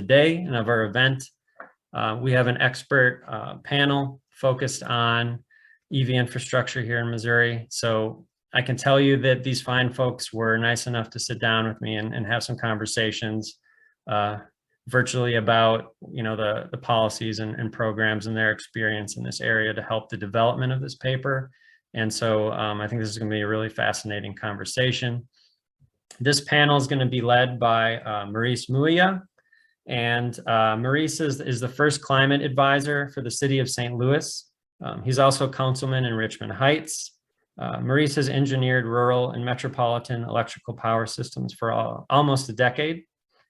day and of our event. We have an expert panel focused on EV infrastructure here in Missouri. So I can tell you that these fine folks were nice enough to sit down with me and have some conversations virtually about, the policies and programs and their experience in this area to help the development of this paper. And so I think this is going to be a really fascinating conversation. This panel is going to be led by Maurice Muia. And Maurice is the first climate advisor for the city of St. Louis. He's also councilman in Richmond Heights. Maurice has engineered rural and metropolitan electrical power systems for almost a decade.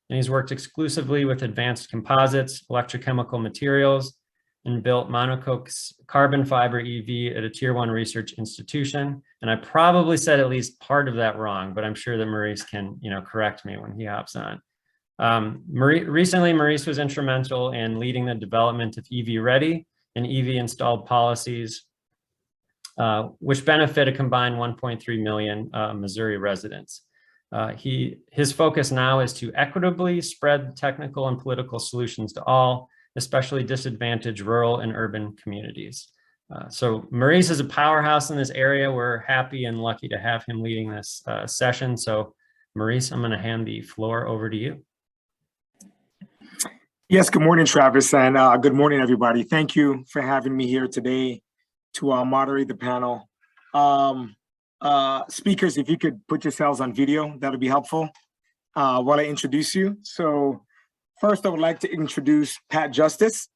And he's worked exclusively with advanced composites, electrochemical materials, and built monocoque carbon fiber EV at a tier 1 research institution. And I probably said at least part of that wrong, but I'm sure that Maurice can, correct me when he hops on. Recently, Maurice was instrumental in leading the development of EV Ready and EV installed policies, which benefit a combined 1.3 million Missouri residents. His focus now is to equitably spread technical and political solutions to all, especially disadvantaged rural and urban communities. So Maurice is a powerhouse in this area. We're happy and lucky to have him leading this session. So Maurice, I'm going to hand the floor over to you. Yes, good morning, Travis, and good morning, everybody. Thank you for having me here today to moderate the panel. Speakers, if you could put yourselves on video, that would be helpful while I introduce you. So first, I would like to introduce Pat Justice,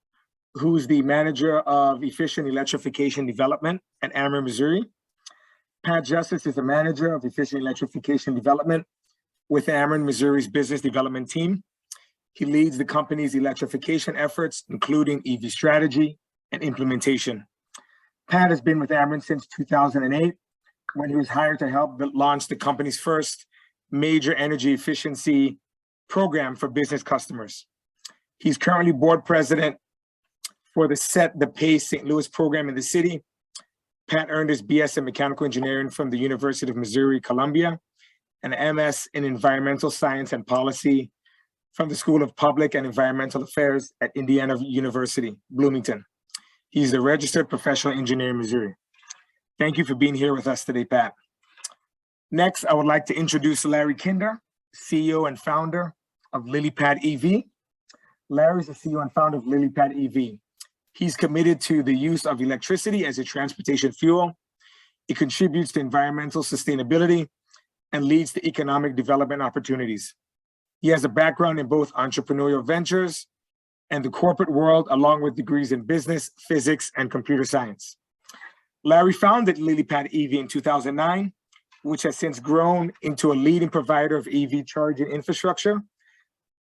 who's the Manager of Efficient Electrification Development at Ameren, Missouri. Pat Justice is the Manager of Efficient Electrification Development with Ameren, Missouri's business development team. He leads the company's electrification efforts, including EV strategy and implementation. Pat has been with Ameren since 2008, when he was hired to help launch the company's first major energy efficiency program for business customers. He's currently board president for the Set the Pace St. Louis program in the city. Pat earned his BS in mechanical engineering from the University of Missouri, Columbia, and MS in environmental science and policy from the School of Public and Environmental Affairs at Indiana University, Bloomington. He's a registered professional engineer in Missouri. Thank you for being here with us today, Pat. Next, I would like to introduce Larry Kinder, CEO and founder of LilyPad EV. Larry is the CEO and founder of LilyPad EV. He's committed to the use of electricity as a transportation fuel. It contributes to environmental sustainability and leads to economic development opportunities. He has a background in both entrepreneurial ventures and the corporate world, along with degrees in business, physics, and computer science. Larry founded LilyPad EV in 2009, which has since grown into a leading provider of EV charging infrastructure.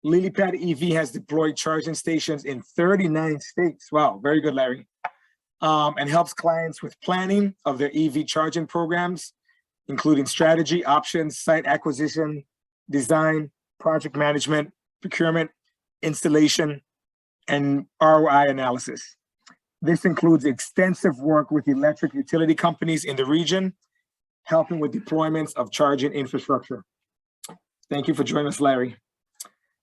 LilyPad EV has deployed charging stations in 39 states. Wow, very good, Larry. And helps clients with planning of their EV charging programs, including strategy, options, site acquisition, design, project management, procurement, installation, and ROI analysis. This includes extensive work with electric utility companies in the region, helping with deployments of charging infrastructure. Thank you for joining us, Larry.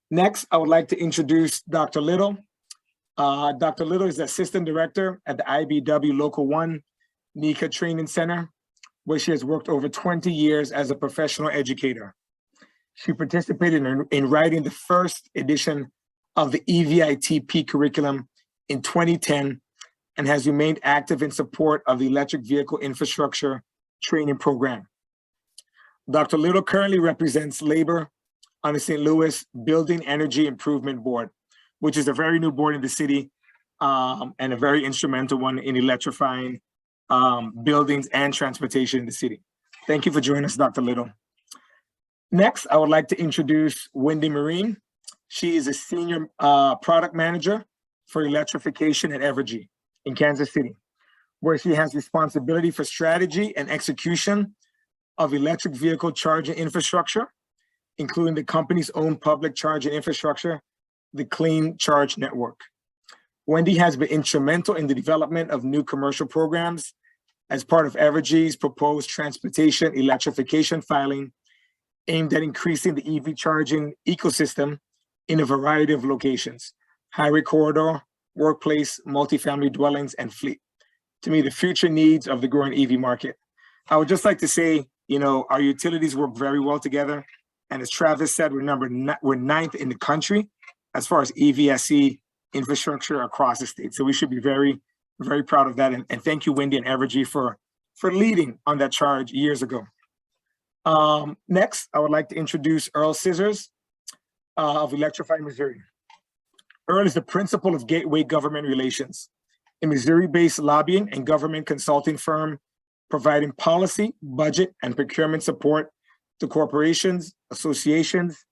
Next, I would like to introduce Dr. Little. Dr. Little is the Assistant Director at the IBW Local 1 NECA Training Center, where she has worked over 20 years as a professional educator. She participated in writing the first edition of the EVITP curriculum in 2010 and has remained active in support of the electric vehicle infrastructure training program. Dr. Little currently represents labor on the St. Louis Building Energy Improvement Board, which is a very new board in the city and a very instrumental one in electrifying buildings and transportation in the city. Thank you for joining us, Dr. Little. Next, I would like to introduce Wendy Marine. She is a senior product manager for electrification at Evergy in Kansas City, where she has responsibility for strategy and execution of electric vehicle charging infrastructure, including the company's own public charging infrastructure, the Clean Charge Network. Wendy has been instrumental in the development of new commercial programs as part of Evergy's proposed transportation electrification filing aimed at increasing the EV charging ecosystem in a variety of locations: highway corridor, workplace, multifamily dwellings, and fleet. To me, the future needs of the growing EV market. I would just like to say, our utilities work very well together. And as Travis said, we're ninth in the country as far as EVSE infrastructure across the state. So we should be very, very proud of that. And thank you, Wendy and Evergy, for leading on that charge years ago. Next, I would like to introduce Earl Scissors of Electrify Missouri. Earl is the principal of Gateway Government Relations, a Missouri-based lobbying and government consulting firm providing policy, budget, and procurement support to corporations, associations,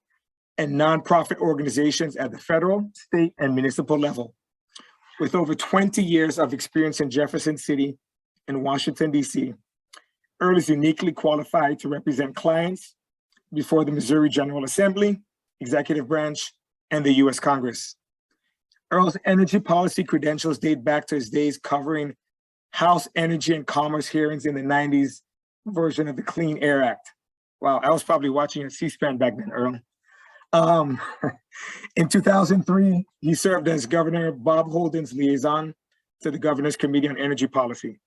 and nonprofit organizations at the federal, state, and municipal level. With over 20 years of experience in Jefferson City and Washington, D.C., Earl is uniquely qualified to represent clients before the Missouri General Assembly, executive branch, and the U.S. Congress. Earl's energy policy credentials date back to his days covering House Energy and Commerce hearings in the 90s version of the Clean Air Act. Wow, I was probably watching a C-SPAN back then, Earl. In 2003, he served as Governor Bob Holden's liaison to the Governor's Committee on Energy Policy.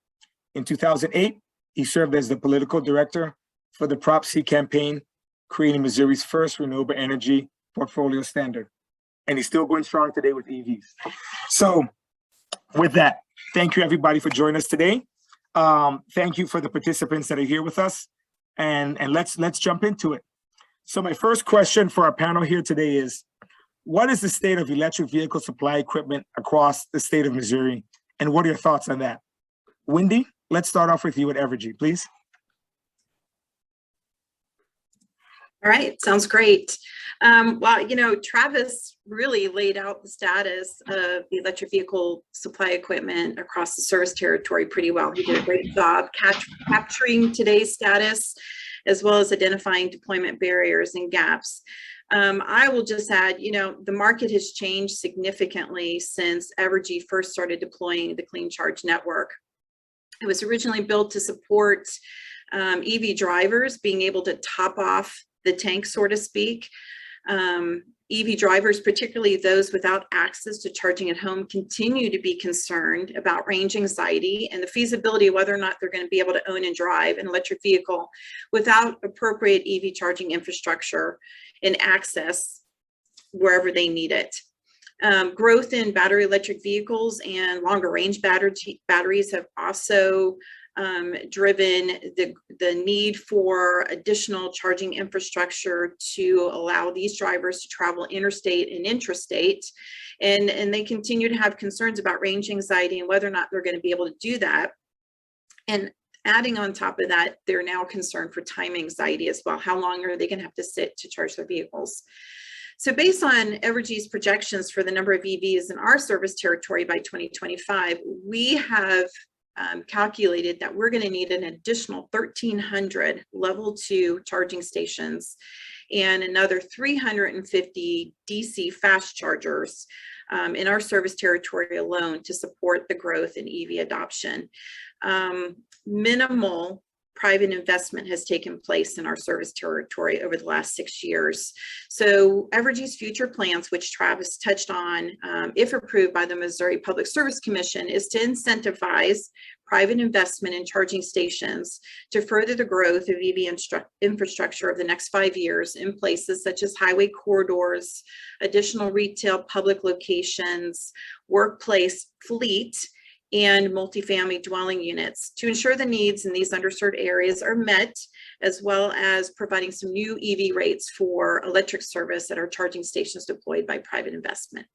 In 2008, he served as the political director for the Prop C campaign, creating Missouri's first renewable energy portfolio standard. And he's still going strong today with EVs. So with that, thank you everybody for joining us today. Thank you for the participants that are here with us. And let's jump into it. So my first question for our panel here today is, what is the state of electric vehicle supply equipment across the state of Missouri? And what are your thoughts on that? Wendy, let's start off with you at Evergy, please. All right, sounds great. Well, Travis really laid out the status of the electric vehicle supply equipment across the service territory pretty well. He did a great job capturing today's status, as well as identifying deployment barriers and gaps. I will just add, the market has changed significantly since Evergy first started deploying the Clean Charge Network. It was originally built to support EV drivers being able to top off the tank, so to speak. EV drivers, particularly those without access to charging at home, continue to be concerned about range anxiety and the feasibility of whether or not they're going to be able to own and drive an electric vehicle without appropriate EV charging infrastructure and access wherever they need it. Growth in battery electric vehicles and longer range batteries have also driven the need for additional charging infrastructure to allow these drivers to travel interstate and intrastate. And they continue to have concerns about range anxiety and whether or not they're going to be able to do that. And adding on top of that, they're now concerned for time anxiety as well. How long are they going to have to sit to charge their vehicles? So based on Evergy's projections for the number of EVs in our service territory by 2025, we have calculated that we're going to need an additional 1,300 level 2 charging stations and another 350 DC fast chargers in our service territory alone to support the growth in EV adoption. Minimal private investment has taken place in our service territory over the last 6 years. So Evergy's future plans, which Travis touched on, if approved by the Missouri Public Service Commission, is to incentivize private investment in charging stations to further the growth of EV infrastructure over the next 5 years in places such as highway corridors, additional retail public locations, workplace, fleet, and multifamily dwelling units to ensure the needs in these underserved areas are met, as well as providing some new EV rates for electric service at our charging stations deployed by private investment.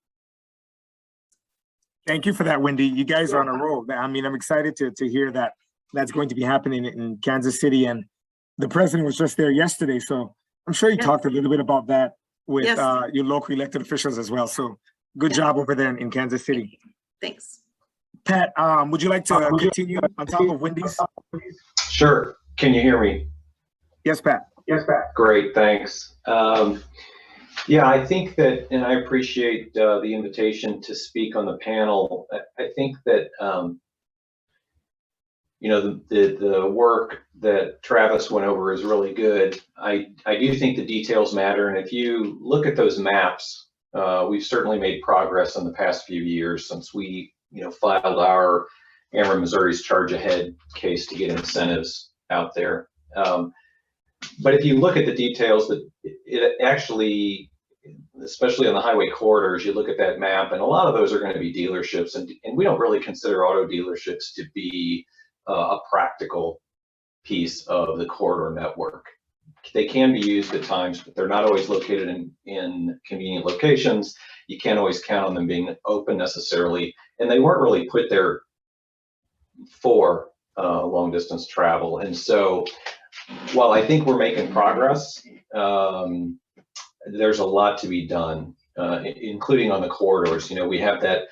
Thank you for that, Wendy. You guys are on a roll. I mean, I'm excited to hear that that's going to be happening in Kansas City. And the president was just there yesterday. So I'm sure you talked a little bit about that with your local elected officials as well. So good job over there in Kansas City. Thanks. Pat, would you like to continue on top of Wendy's? Sure. Can you hear me? Yes, Pat. Yes, Pat. Great, thanks. Yeah, I think that, and I appreciate the invitation to speak on the panel. I think that, the work that Travis went over is really good. I do think the details matter. And if you look at those maps We've certainly made progress in the past few years since we, filed our Ameren Missouri's charge ahead case to get incentives out there. But if you look at the details, that it actually, especially on the highway corridors, you look at that map, and a lot of those are going to be dealerships, and we don't really consider auto dealerships to be a practical piece of the corridor network. They can be used at times, but they're not always located in convenient locations. You can't always count on them being open necessarily, and they weren't really put there for long distance travel. And so while I think we're making progress, there's a lot to be done, including on the corridors. We have that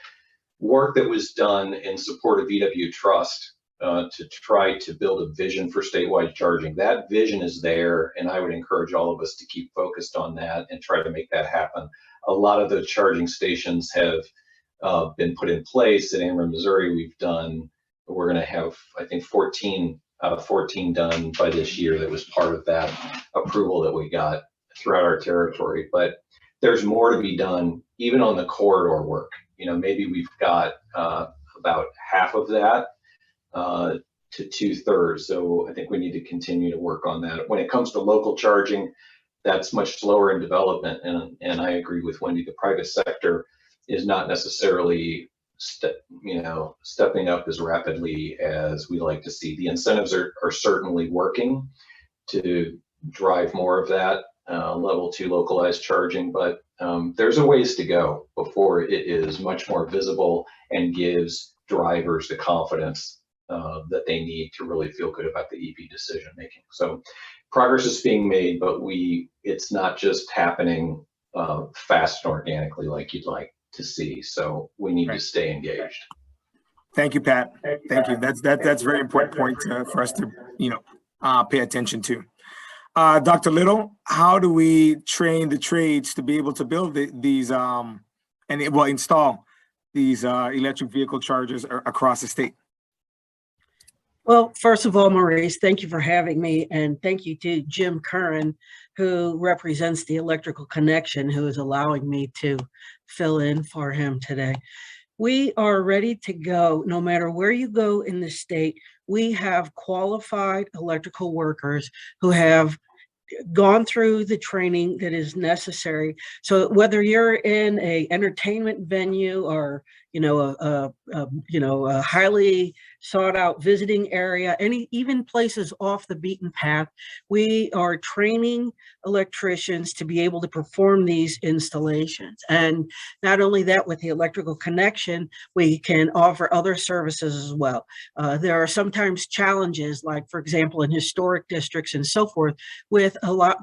work that was done in support of VW Trust to try to build a vision for statewide charging. That vision is there, and I would encourage all of us to keep focused on that and try to make that happen. A lot of the charging stations have been put in place. In Ameren, Missouri, we're going to have, I think, 14 out of 14 done by this year. That was part of that approval that we got throughout our territory. But there's more to be done, even on the corridor work. Maybe we've got about half of that to 2/3. So I think we need to continue to work on that. When it comes to local charging, that's much slower in development. And I agree with Wendy, the private sector is not necessarily stepping up as rapidly as we like to see. The incentives are certainly working to drive more of that level 2 localized charging, but there's a ways to go before it is much more visible and gives drivers the confidence that they need to really feel good about the EV decision making. So progress is being made, but it's not just happening fast and organically like you'd like to see. So we need to stay engaged. Thank you, Pat. Thank you. That's a very important point for us to pay attention to. Dr. Little, how do we train the trades to be able to build these install these electric vehicle chargers across the state? Well, first of all, Maurice, thank you for having me, and thank you to Jim Curran, who represents the Electrical Connection, who is allowing me to fill in for him today. We are ready to go. No matter where you go in the state, we have qualified electrical workers who have gone through the training that is necessary. So whether you're in a entertainment venue or a highly sought out visiting area, even places off the beaten path, we are training electricians to be able to perform these installations. And not only that, with the Electrical Connection, we can offer other services as well. There are sometimes challenges, like for example, in historic districts and so forth, with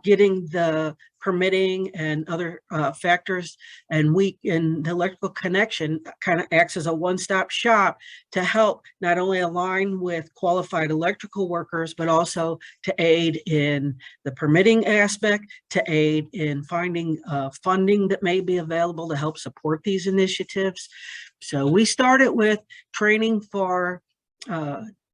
getting the permitting and other factors, and the Electrical Connection kind of acts as a one-stop shop to help not only align with qualified electrical workers, but also to aid in the permitting aspect, to aid in finding funding that may be available to help support these initiatives. So we started with training for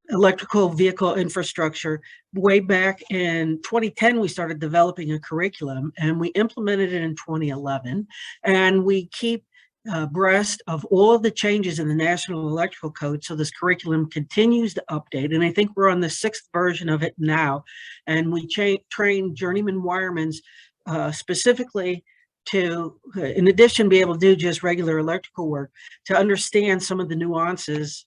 electrical vehicle infrastructure. Way back in 2010, we started developing a curriculum, and we implemented it in 2011. And we keep abreast of all of the changes in the National Electrical Code. So this curriculum continues to update. And I think we're on the 6th version of it now. And we train journeyman wiremen specifically to, in addition, be able to do just regular electrical work, to understand some of the nuances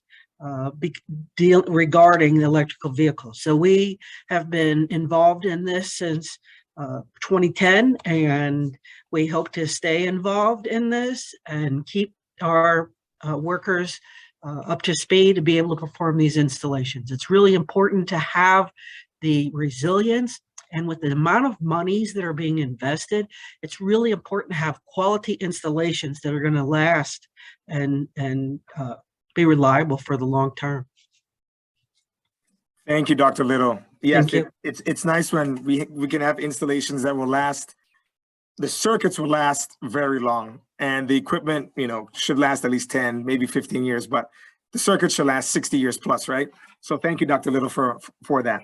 regarding the electrical vehicle. So we have been involved in this since 2010, and we hope to stay involved in this and keep our workers up to speed to be able to perform these installations. It's really important to have the resilience, and with the amount of monies that are being invested, it's really important to have quality installations that are going to last and be reliable for the long term. Thank you, Dr. Little. Yes, Thank you. It's nice when we can have installations that will last. The circuits will last very long, and the equipment, should last at least 10, maybe 15 years, but the circuit should last 60 years plus, right? So thank you, Dr. Little, for that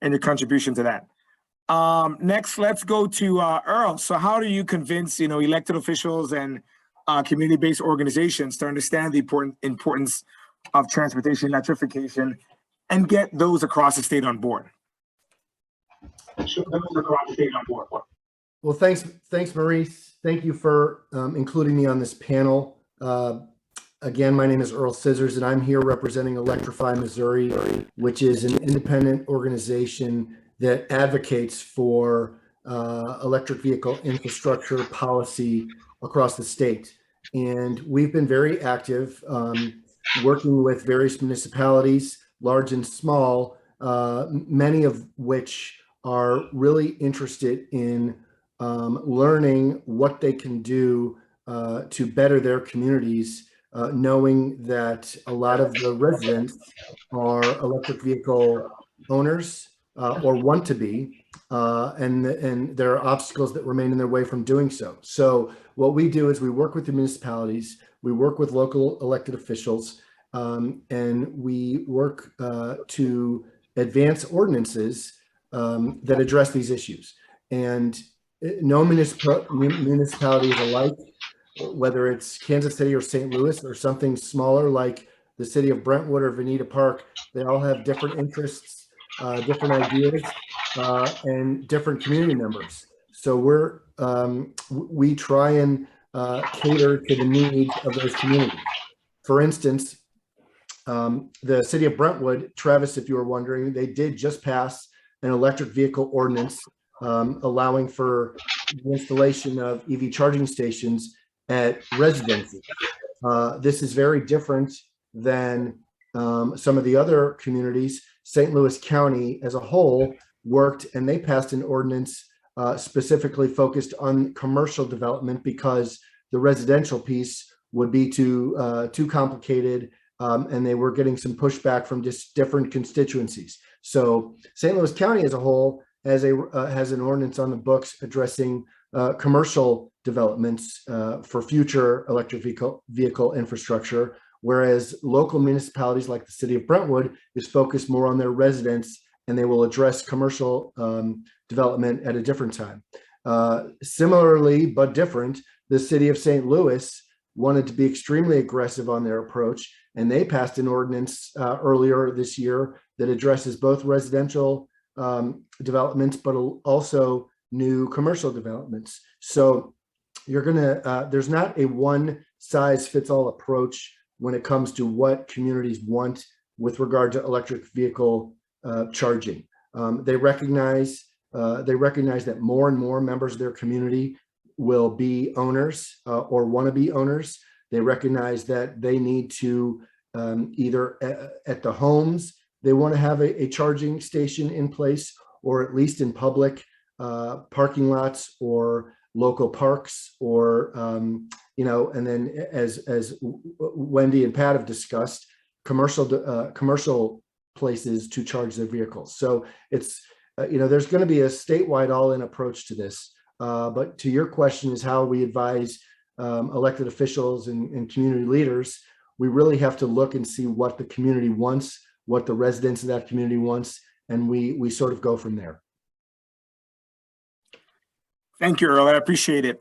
and your contribution to that. Next, let's go to Earl. So how do you convince, elected officials and community-based organizations to understand the importance of transportation electrification and get those across the state on board? Well, thanks, Maurice. Thank you for including me on this panel. Again, my name is Earl Scissors, and I'm here representing Electrify Missouri, which is an independent organization that advocates for electric vehicle infrastructure policy across the state. And we've been very active working with various municipalities, large and small, many of which are really interested in learning what they can do to better their communities, knowing that a lot of the residents are electric vehicle owners or want to be, and there are obstacles that remain in their way from doing so. So what we do is we work with the municipalities, we work with local elected officials, and we work to advance ordinances that address these issues. And no municipality is alike, whether it's Kansas City or St. Louis or something smaller like the city of Brentwood or Veneta Park. They all have different interests, different ideas, and different community members. So we try and cater to the needs of those communities. For instance, the city of Brentwood, Travis, if you were wondering, they did just pass an electric vehicle ordinance allowing for the installation of EV charging stations at residences. This is very different than some of the other communities. St. Louis County as a whole worked, and they passed an ordinance specifically focused on commercial development because the residential piece would be too complicated, and they were getting some pushback from just different constituencies. So St. Louis County as a whole has an ordinance on the books addressing commercial developments for future electric vehicle infrastructure, whereas local municipalities like the city of Brentwood is focused more on their residents, and they will address commercial development at a different time. Similarly, but different, the city of St. Louis wanted to be extremely aggressive on their approach, and they passed an ordinance earlier this year that addresses both residential developments, but also new commercial developments. So there's not a one size fits all approach when it comes to what communities want with regard to electric vehicle charging. They recognize that more and more members of their community will be owners or want to be owners. They recognize that they need to either at the homes, they want to have a charging station in place, or at least in public parking lots or local parks, or and then as Wendy and Pat have discussed, commercial places to charge their vehicles. So it's there's going to be a statewide all-in approach to this. But to your question is how we advise elected officials and community leaders. We really have to look and see what the community wants, what the residents of that community wants, and we sort of go from there. Thank you, Earl. I appreciate it.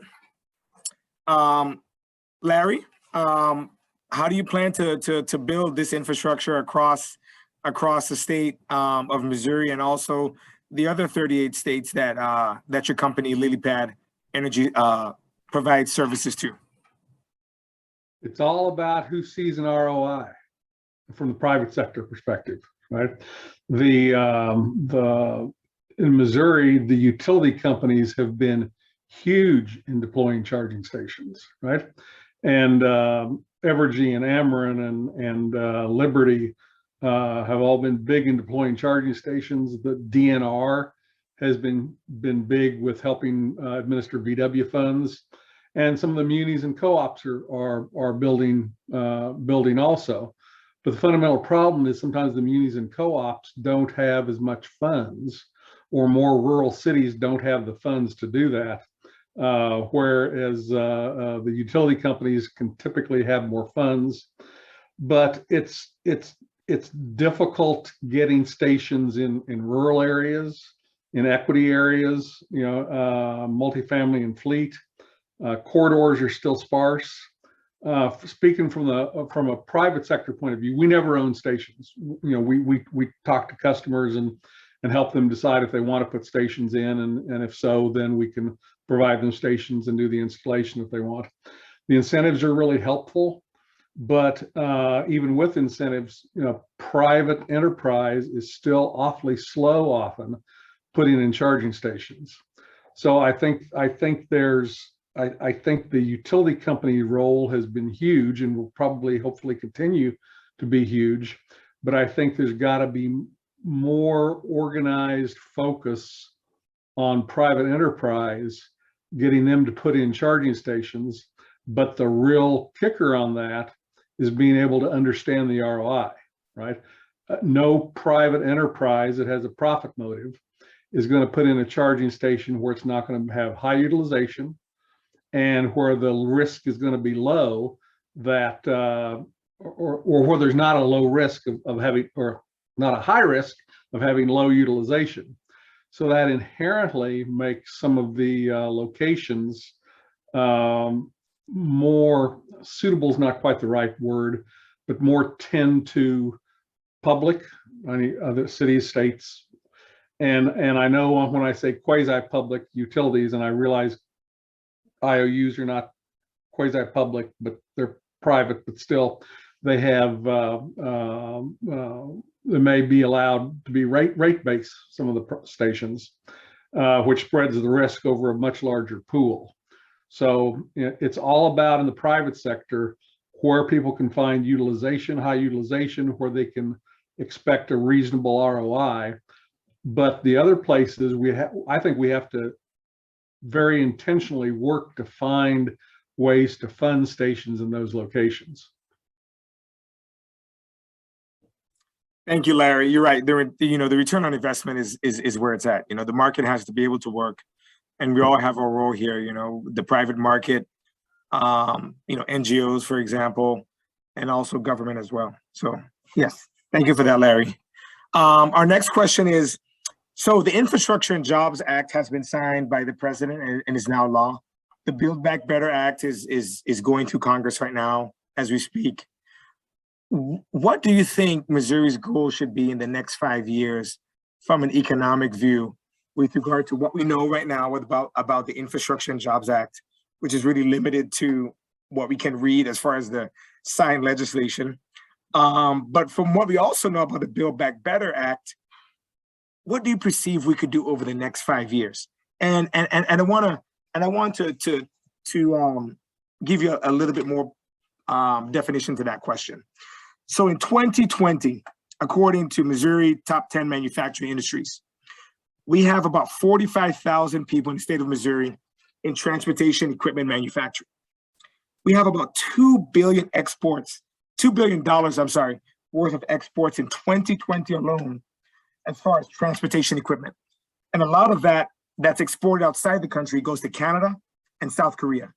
Larry, how do you plan to build this infrastructure across the state of Missouri and also the other 38 states that your company LilyPad Energy provides services to? It's all about who sees an ROI from the private sector perspective, right? In Missouri, the utility companies have been huge in deploying charging stations, right? And Evergy and Ameren and Liberty have all been big in deploying charging stations. The DNR has been big with helping administer VW funds, and some of the munis and co-ops are building also. But the fundamental problem is sometimes the munis and co-ops don't have as much funds, or more rural cities don't have the funds to do that. Whereas the utility companies can typically have more funds, but it's difficult getting stations in rural areas. in equity areas, multifamily and fleet. Corridors are still sparse. Speaking from a private sector point of view, we never own stations. We talk to customers and help them decide if they want to put stations in, and if so, then we can provide them stations and do the installation if they want. The incentives are really helpful, but even with incentives, private enterprise is still awfully slow often putting in charging stations. So I think the utility company role has been huge and will probably hopefully continue to be huge, but I think there's got to be more organized focus on private enterprise, getting them to put in charging stations. But the real kicker on that is being able to understand the ROI, right? No private enterprise that has a profit motive is going to put in a charging station where it's not going to have high utilization and where the risk is going to be low, that or where there's not a low risk of having, or not a high risk of having low utilization. So that inherently makes some of the locations more suitable is not quite the right word, but more tend to public, other cities, states. And I know when I say quasi-public utilities, and I realize IOUs are not quasi-public, but they're private, but still they have, they may be allowed to be rate-based, some of the stations, which spreads the risk over a much larger pool. So it's all about in the private sector where people can find utilization, high utilization, where they can expect a reasonable ROI. But the other places I think we have to very intentionally work to find ways to fund stations in those locations. Thank you, Larry. You're right. The return on investment is where it's at. The market has to be able to work, and we all have a role here. The private market, NGOs, for example, and also government as well. So yes, thank you for that, Larry. Our next question is, so the Infrastructure and Jobs Act has been signed by the president and is now law. The Build Back Better Act is going through Congress right now as we speak. What do you think Missouri's goal should be in the next 5 years from an economic view with regard to what we know right now about the Infrastructure and Jobs Act, which is really limited to what we can read as far as the signed legislation? But from what we also know about the Build Back Better Act, what do you perceive we could do over the next 5 years? And I want to give you a little bit more definition to that question. So in 2020, according to Missouri Top 10 Manufacturing Industries, we have about 45,000 people in the state of Missouri in transportation equipment manufacturing. We have about $2 billion worth of exports in 2020 alone, as far as transportation equipment. And a lot of that's exported outside the country goes to Canada and South Korea.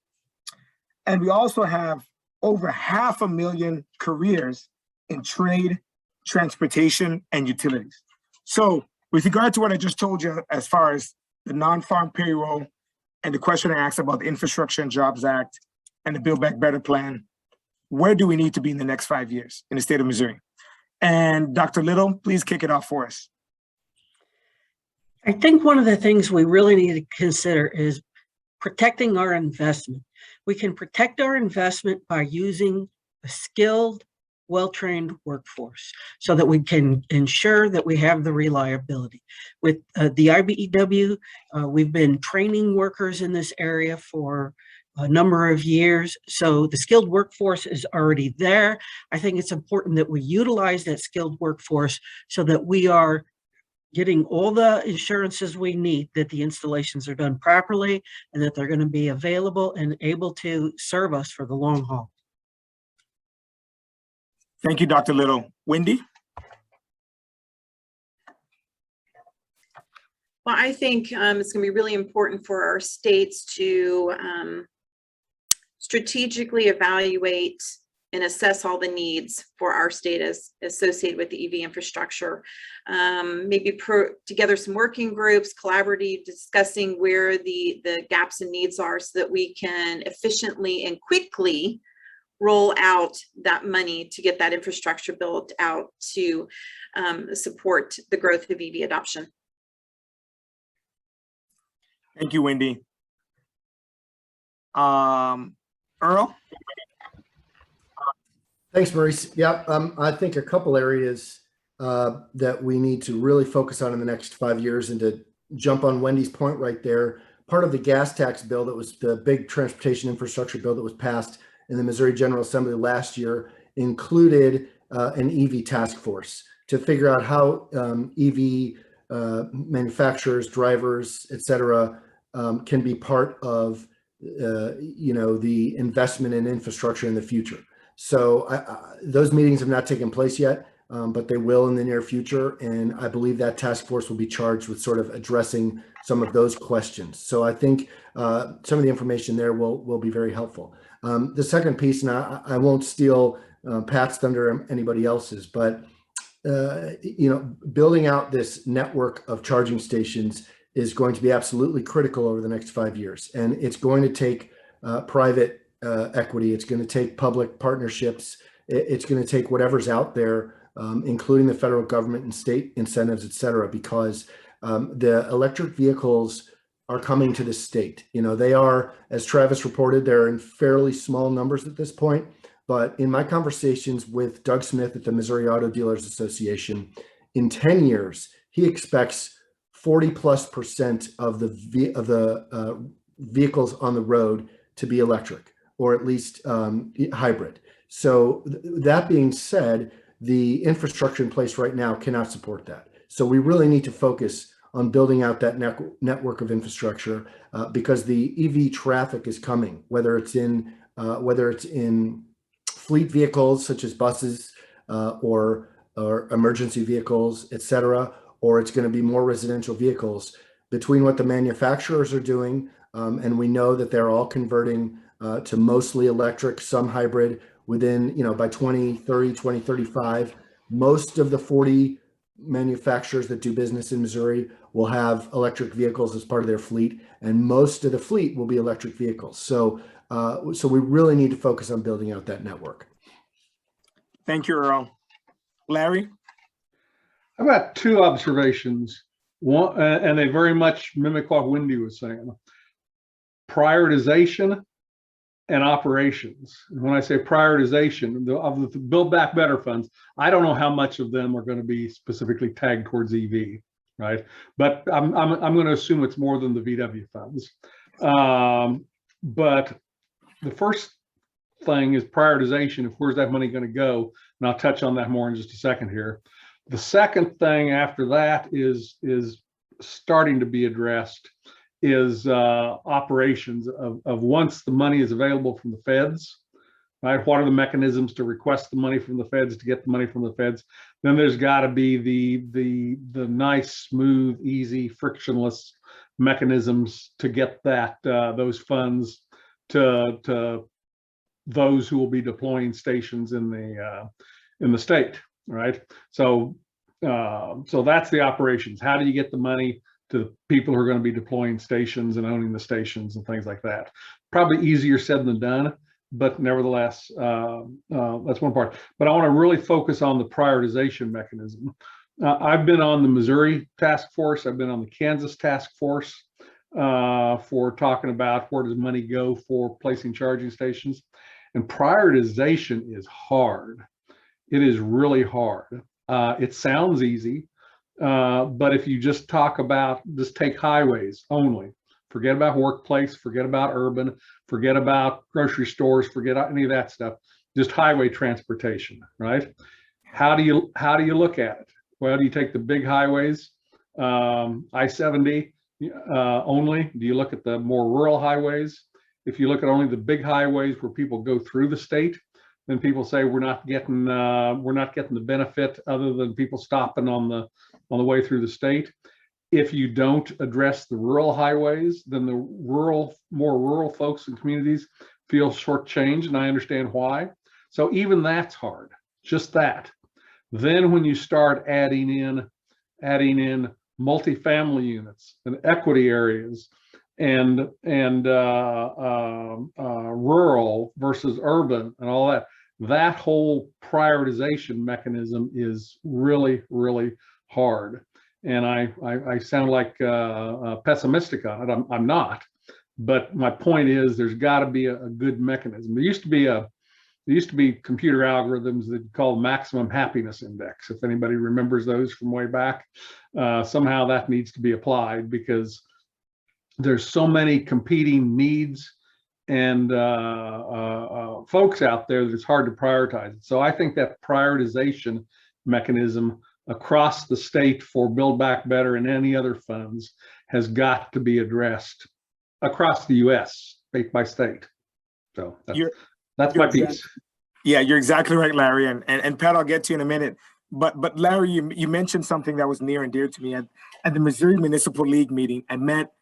And we also have over 500,000 careers in trade, transportation, and utilities. So with regard to what I just told you, as far as the non-farm payroll and the question I asked about the Infrastructure and Jobs Act and the Build Back Better plan, where do we need to be in the next 5 years in the state of Missouri? And Dr. Little, please kick it off for us. I think one of the things we really need to consider is protecting our investment. We can protect our investment by using a skilled, well-trained workforce so that we can ensure that we have the reliability. With the IBEW, we've been training workers in this area for a number of years. So the skilled workforce is already there. I think it's important that we utilize that skilled workforce so that we are getting all the assurances we need that the installations are done properly and that they're going to be available and able to serve us for the long haul. Thank you, Dr. Little. Wendy? Well, I think it's going to be really important for our states to strategically evaluate and assess all the needs for our state as associated with the EV infrastructure. Maybe put together some working groups, collaborative discussing where the gaps and needs are so that we can efficiently and quickly roll out that money to get that infrastructure built out to support the growth of EV adoption. Thank you, Wendy. Earl? Thanks, Maurice. Yeah, I think a couple areas that we need to really focus on in the next 5 years, and to jump on Wendy's point right there, part of the gas tax bill that was the big transportation infrastructure bill that was passed in the Missouri General Assembly last year included an EV task force to figure out how EV manufacturers, drivers, et cetera, can be part of the investment in infrastructure in the future. So those meetings have not taken place yet, but they will in the near future. And I believe that task force will be charged with sort of addressing some of those questions. So I think some of the information there will be very helpful. The second piece, and I won't steal Pat's thunder or anybody else's, but building out this network of charging stations is going to be absolutely critical over the next 5 years. And it's going to take private equity. It's going to take public partnerships. It's going to take whatever's out there, including the federal government and state incentives, et cetera, because the electric vehicles are coming to the state. They are, as Travis reported, they're in fairly small numbers at this point. But in my conversations with Doug Smith at the Missouri Auto Dealers Association, in 10 years, he expects 40+% of the vehicles on the road to be electric, or at least hybrid. So that being said, the infrastructure in place right now cannot support that. So we really need to focus on building out that network of infrastructure because the EV traffic is coming, whether it's in fleet vehicles such as buses or emergency vehicles, et cetera, or it's going to be more residential vehicles. Between what the manufacturers are doing, and we know that they're all converting to mostly electric, some hybrid within, by 2030, 2035, most of the 40 manufacturers that do business in Missouri will have electric vehicles as part of their fleet, and most of the fleet will be electric vehicles. So we really need to focus on building out that network. Thank you, Earl. Larry? I've got two observations. One, and they very much mimic what Wendy was saying. Prioritization and operations. And when I say prioritization of the Build Back Better funds, I don't know how much of them are going to be specifically tagged towards EV, right? But I'm going to assume it's more than the VW funds. But the first thing is prioritization of where's that money going to go, and I'll touch on that more in just a second here. The second thing after that is starting to be addressed is operations of once the money is available from the feds, right? What are the mechanisms to request the money from the feds, to get the money from the feds? Then there's got to be the nice, smooth, easy, frictionless mechanisms to get those funds to those who will be deploying stations in the state, right? So that's the operations. How do you get the money to the people who are going to be deploying stations and owning the stations and things like that? Probably easier said than done, but nevertheless, that's one part. But I want to really focus on the prioritization mechanism. I've been on the Missouri task force. I've been on the Kansas task force for talking about where does money go for placing charging stations. And prioritization is hard. It is really hard. It sounds easy, but if you just take highways only, forget about workplace, forget about urban, forget about grocery stores, forget any of that stuff, just highway transportation, right? How do you look at it? Well, do you take the big highways, I-70 only? Do you look at the more rural highways? If you look at only the big highways where people go through the state, then people say we're not getting the benefit other than people stopping on the way through the state. If you don't address the rural highways, then the more rural folks and communities feel shortchanged, and I understand why. So even that's hard, just that. Then when you start adding in multifamily units and equity areas and rural versus urban and all that, that whole prioritization mechanism is really, really hard. And I sound like pessimistic on it. I'm not, but my point is there's got to be a good mechanism. There used to be computer algorithms that call maximum happiness index. If anybody remembers those from way back, somehow that needs to be applied, because there's so many competing needs and folks out there that it's hard to prioritize. So I think that prioritization mechanism across the state for Build Back Better and any other funds has got to be addressed across the US, state by state. So that's my piece. Yeah, you're exactly right, Larry. And Pat, I'll get to you in a minute. But Larry, you mentioned something that was near and dear to me. At the Missouri Municipal League meeting, I met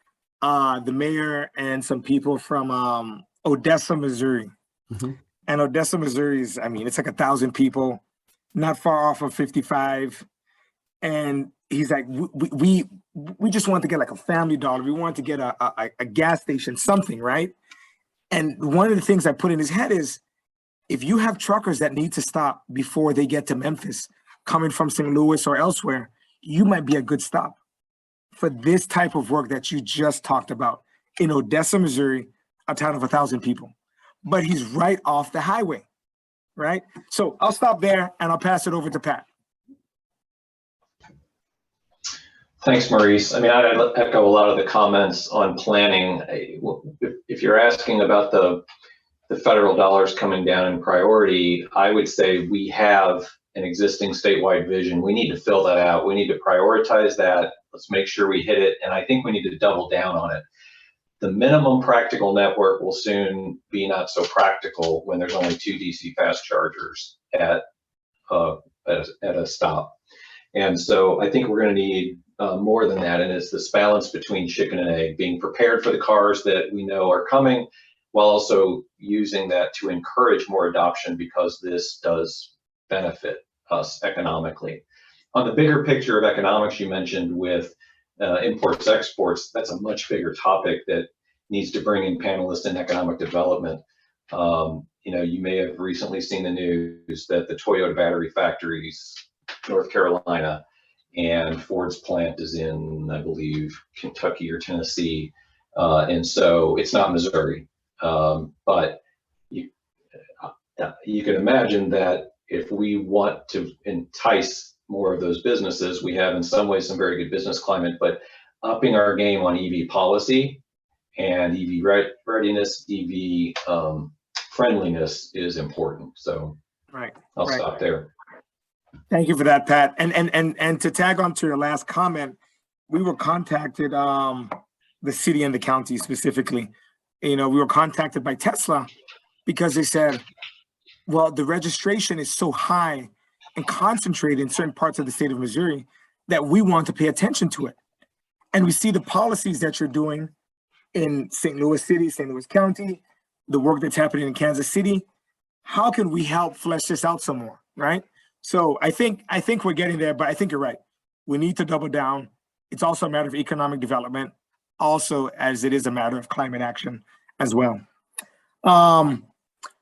the mayor and some people from Odessa, Missouri. Mm-hmm. And Odessa, Missouri is, I mean, it's like 1,000 people, not far off of 55. And he's like, we just want to get like a Family Dollar. We want to get a gas station, something, right? And one of the things I put in his head is, if you have truckers that need to stop before they get to Memphis, coming from St. Louis or elsewhere, you might be a good stop for this type of work that you just talked about in Odessa, Missouri, a town of 1,000 people. But he's right off the highway, right? So I'll stop there and I'll pass it over to Pat. Thanks, Maurice. I mean, I echo a lot of the comments on planning. If you're asking about the federal dollars coming down in priority, I would say we have an existing statewide vision. We need to fill that out. We need to prioritize that. Let's make sure we hit it. And I think we need to double down on it. The minimum practical network will soon be not so practical when there's only 2 DC fast chargers at a stop. And so I think we're going to need more than that. And it's this balance between chicken and egg, being prepared for the cars that we know are coming, while also using that to encourage more adoption, because this does benefit us economically. On the bigger picture of economics you mentioned with imports, exports, that's a much bigger topic that needs to bring in panelists in economic development. You know, you may have recently seen the news that the Toyota battery factories, North Carolina, and Ford's plant is in, I believe, Kentucky or Tennessee. And so it's not Missouri. But you can imagine that if we want to entice more of those businesses, we have in some ways some very good business climate, but upping our game on EV policy and EV readiness, EV friendliness is important. So I'll stop there. Thank you for that, Pat. And to tag on to your last comment, we were contacted, the city and the county specifically. You know, we were contacted by Tesla because they said, well, the registration is so high and concentrated in certain parts of the state of Missouri that we want to pay attention to it. And we see the policies that you're doing in St. Louis City, St. Louis County, the work that's happening in Kansas City. How can we help flesh this out some more, right? So I think we're getting there, but I think you're right. We need to double down. It's also a matter of economic development, also as it is a matter of climate action as well.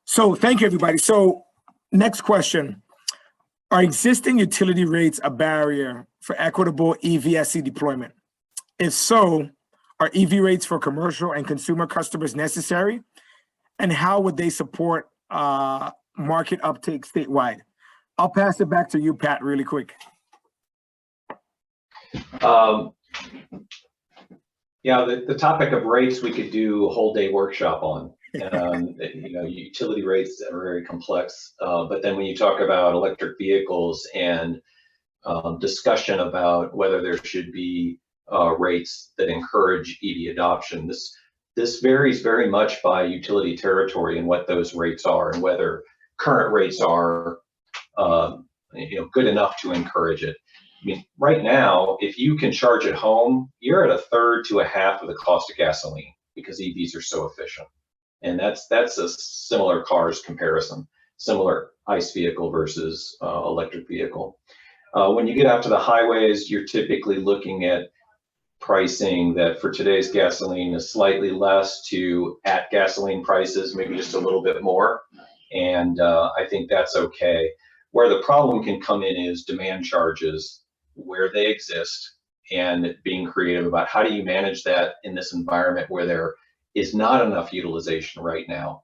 So thank you, everybody. So next question. Are existing utility rates a barrier for equitable EVSE deployment? If so, are EV rates for commercial and consumer customers necessary? And how would they support market uptake statewide? I'll pass it back to you, Pat, really quick. Yeah, the topic of rates we could do a whole day workshop on. You know, utility rates are very complex, but then when you talk about electric vehicles and discussion about whether there should be rates that encourage EV adoption, this varies very much by utility territory and what those rates are, and whether current rates are you know, good enough to encourage it. I mean, right now, if you can charge at home, you're at 1/3 to 1/2 of the cost of gasoline because EVs are so efficient. And that's a similar cars comparison. similar ICE vehicle versus electric vehicle. When you get out to the highways, you're typically looking at pricing that for today's gasoline is slightly less to at gasoline prices, maybe just a little bit more. And I think that's okay. Where the problem can come in is demand charges, where they exist, and being creative about how do you manage that in this environment where there is not enough utilization right now,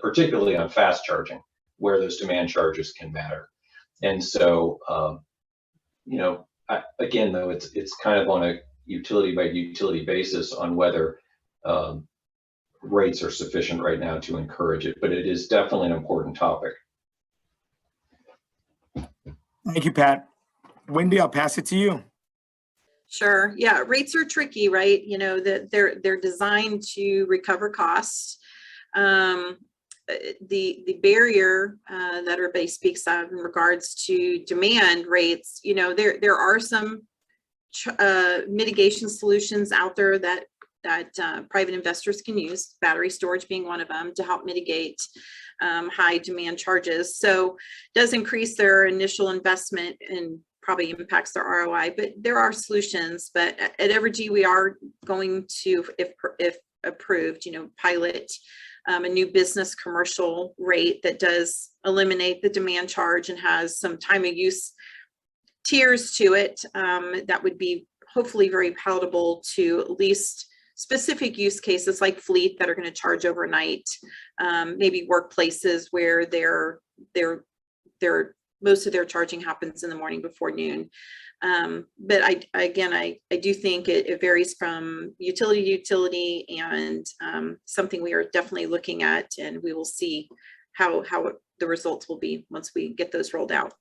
particularly on fast charging, where those demand charges can matter. And so, again, though, it's kind of on a utility by utility basis on whether rates are sufficient right now to encourage it, but it is definitely an important topic. Thank you, Pat. Wendy, I'll pass it to you. Sure. Yeah, rates are tricky, right? You know, that they're designed to recover costs. The barrier that everybody speaks of in regards to demand rates, you know, there are some mitigation solutions out there that private investors can use, battery storage being one of them, to help mitigate high demand charges. So it does increase their initial investment and probably impacts their ROI, but there are solutions. But at Evergy, we are going to, if approved, you know, pilot a new business commercial rate that does eliminate the demand charge and has some time of use tiers to it. That would be hopefully very palatable to at least specific use cases like fleet that are going to charge overnight, maybe workplaces where their most of their charging happens in the morning before noon. But I do think it varies from utility to utility, and something we are definitely looking at, and we will see how the results will be once we get those rolled out.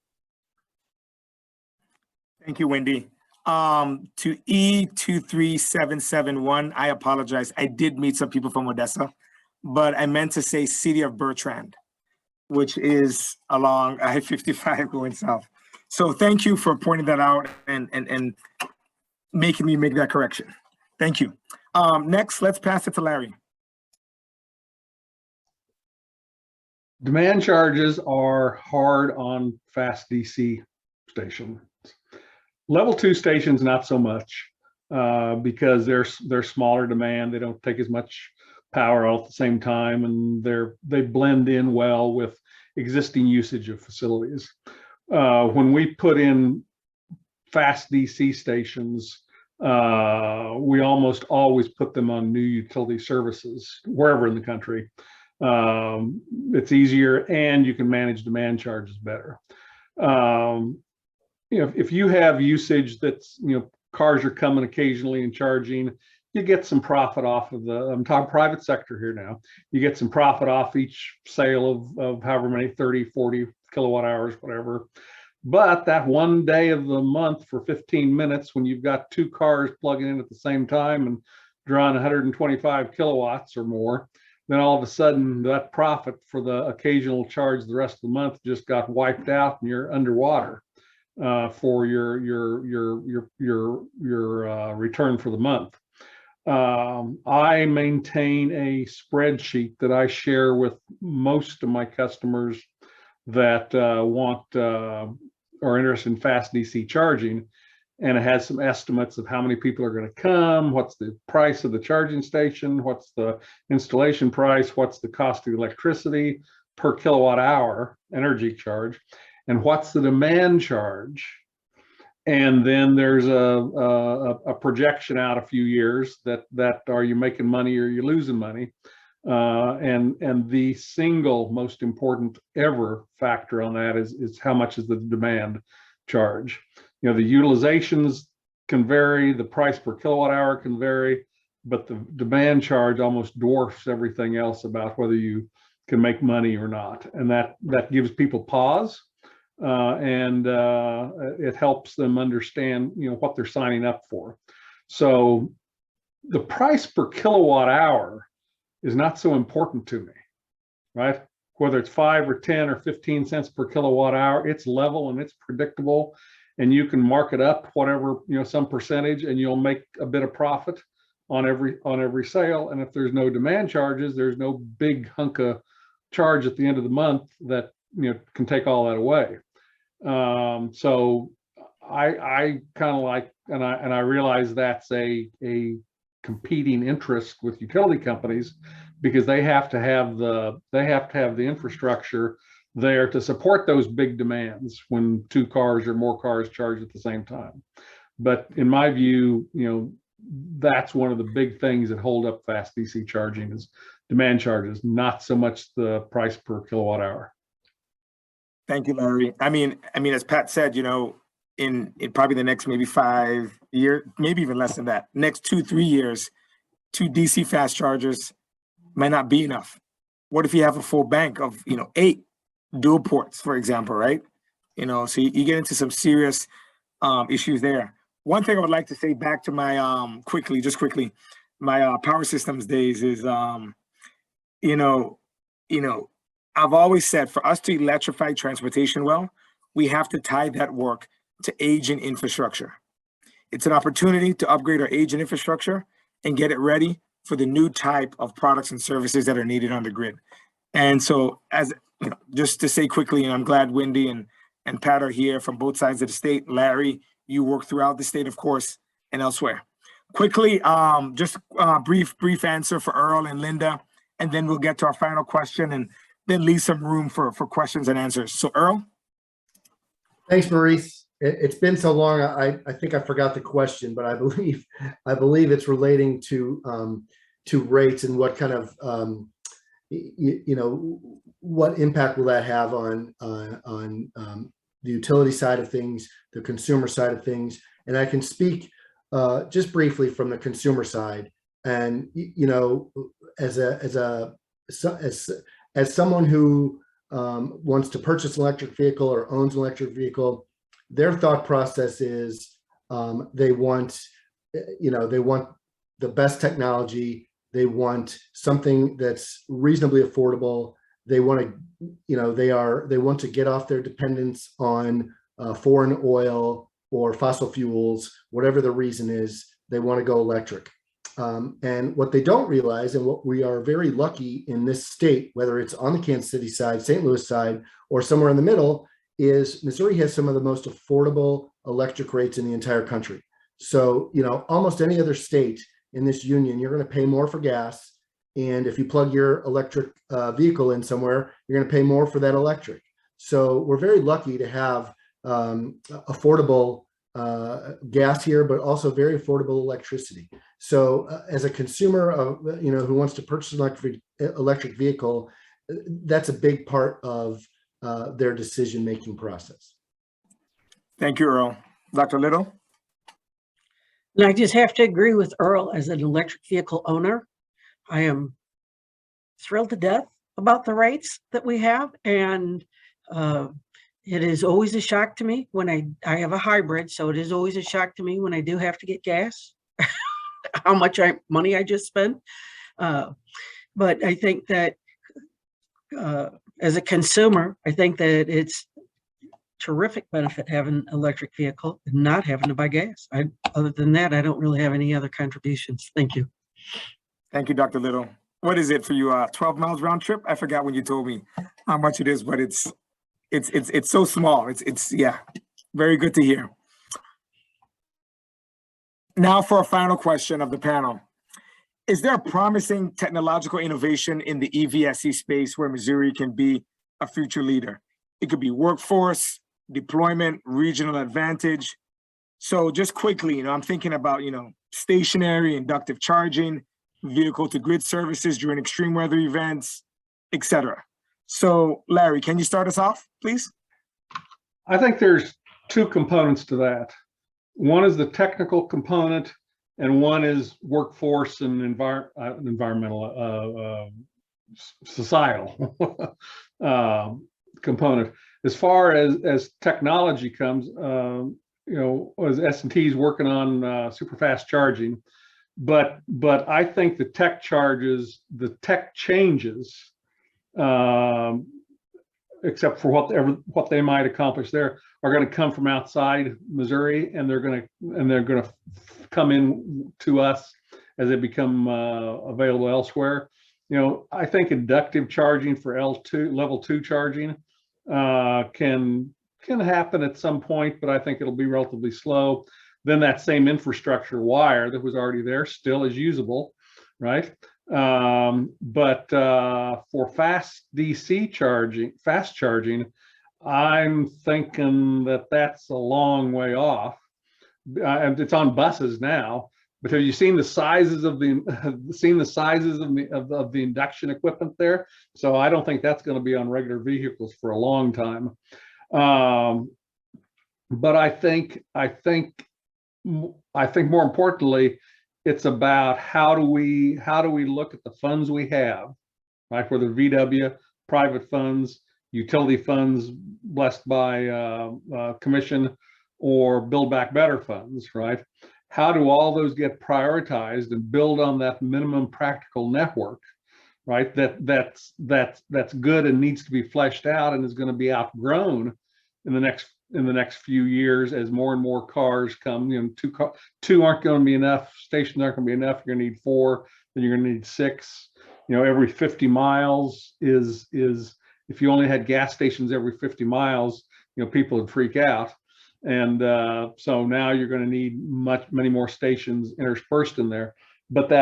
Thank you, Wendy. To E23771, I apologize. I did meet some people from Odessa, but I meant to say City of Bertrand, which is along I-55 going south. So thank you for pointing that out and making me make that correction. Thank you. Next, let's pass it to Larry. Demand charges are hard on fast DC stations. Level 2 stations, not so much, because they're smaller demand. They don't take as much power all at the same time, and they blend in well with existing usage of facilities. When we put in fast DC stations, we almost always put them on new utility services wherever in the country. It's easier, and you can manage demand charges better. If you have usage that's, cars are coming occasionally and charging, you get some profit off of I'm talking private sector here now. You get some profit off each sale of however many, 30, 40 kilowatt hours, whatever. But that one day of the month for 15 minutes, when you've got 2 cars plugging in at the same time and drawing 125 kilowatts or more, then all of a sudden that profit for the occasional charge the rest of the month just got wiped out, and you're underwater for your return for the month. I maintain a spreadsheet that I share with most of my customers that are interested in fast DC charging, and it has some estimates of how many people are going to come, what's the price of the charging station, what's the installation price, what's the cost of electricity per kilowatt hour energy charge, and what's the demand charge. And then there's a projection out a few years that are you making money or are you losing money? And the single most important ever factor on that is how much is the demand charge. The utilizations can vary, the price per kilowatt hour can vary, but the demand charge almost dwarfs everything else about whether you can make money or not. And that gives people pause, and it helps them understand, what they're signing up for. So the price per kilowatt hour is not so important to me, right? Whether it's 5 or 10 or 15 cents per kilowatt hour, it's level and it's predictable, and you can mark it up whatever, some percentage, and you'll make a bit of profit on every sale. And if there's no demand charges, there's no big hunk of charge at the end of the month that can take all that away. So I kind of like, and I realize that's a competing interest with utility companies, because they have to have the infrastructure there to support those big demands when 2 cars or more cars charge at the same time. But in my view, that's one of the big things that hold up fast DC charging is demand charges, not so much the price per kilowatt hour. Thank you, Larry. I mean, as Pat said, in probably the next maybe 5 years, maybe even less than that, next 2-3 years, 2 DC fast chargers might not be enough. What if you have a full bank of 8 dual ports, for example, right? So you get into some serious issues there. One thing I would like to say back to my quickly, my power systems days is I've always said for us to electrify transportation well, we have to tie that work to aging infrastructure. It's an opportunity to upgrade our aging infrastructure and get it ready for the new type of products and services that are needed on the grid. And so, as just to say quickly, and I'm glad Wendy and Pat are here from both sides of the state. Larry, you work throughout the state, of course, and elsewhere. Quickly, just a brief answer for Earl and Linda, and then we'll get to our final question and then leave some room for questions and answers. So Earl? Thanks, Maurice. It's been so long, I think I forgot the question, but I believe it's relating to rates and what kind of what impact will that have on the utility side of things, the consumer side of things. And I can speak just briefly from the consumer side. And as someone who wants to purchase an electric vehicle or owns an electric vehicle, their thought process is they want the best technology. They want something that's reasonably affordable. They want to, they want to get off their dependence on foreign oil or fossil fuels, whatever the reason is. They want to go electric. And what they don't realize, and what we are very lucky in this state, whether it's on the Kansas City side, St. Louis side, or somewhere in the middle, is Missouri has some of the most affordable electric rates in the entire country. So, almost any other state in this union, you're going to pay more for gas. And if you plug your electric vehicle in somewhere, you're going to pay more for that electric. So we're very lucky to have affordable gas here, but also very affordable electricity. So as a consumer of, who wants to purchase an electric vehicle, that's a big part of their decision-making process. Thank you, Earl. Dr. Little? And I just have to agree with Earl. As an electric vehicle owner, I am thrilled to death about the rates that we have. And it is always a shock to me when I have a hybrid. So it is always a shock to me when I do have to get gas, how much money I just spent. But I think that as a consumer, I think that it's terrific benefit having an electric vehicle and not having to buy gas. Other than that, I don't really have any other contributions. Thank you. Thank you, Dr. Little. What is it for you? 12 miles round trip? I forgot when you told me how much it is, but it's so small. It's yeah, very good to hear. Now for a final question of the panel. Is there a promising technological innovation in the EVSE space where Missouri can be a future leader? It could be workforce, deployment, regional advantage. So just quickly, I'm thinking about, stationary inductive charging, vehicle to grid services during extreme weather events, etc. So Larry, can you start us off, please? I think there's 2 components to that. One is the technical component, and one is workforce and environmental, societal component. As far as technology comes, as S&T is working on super fast charging, but I think the tech changes, except for what they might accomplish there, are going to come from outside Missouri, and they're going to come in to us as they become available elsewhere. I think inductive charging for level 2 charging can happen at some point, but I think it'll be relatively slow. Then that same infrastructure wire that was already there still is usable, right? But for fast charging, I'm thinking that that's a long way off. And it's on buses now. But have you seen the sizes of the induction equipment there? So I don't think that's going to be on regular vehicles for a long time. But I think more importantly, it's about how do we look at the funds we have, right? Whether VW, private funds, utility funds blessed by commission, or Build Back Better funds, right? How do all those get prioritized and build on that minimum practical network, right? That's good and needs to be fleshed out and is going to be outgrown in the next few years as more and more cars come. You know, two aren't going to be enough. Stations aren't going to be enough. You're going to need 4. Then you're going to need 6. You know, every 50 miles is if you only had gas stations every 50 miles, you know, people would freak out. And so now you're going to need many more stations interspersed in there. But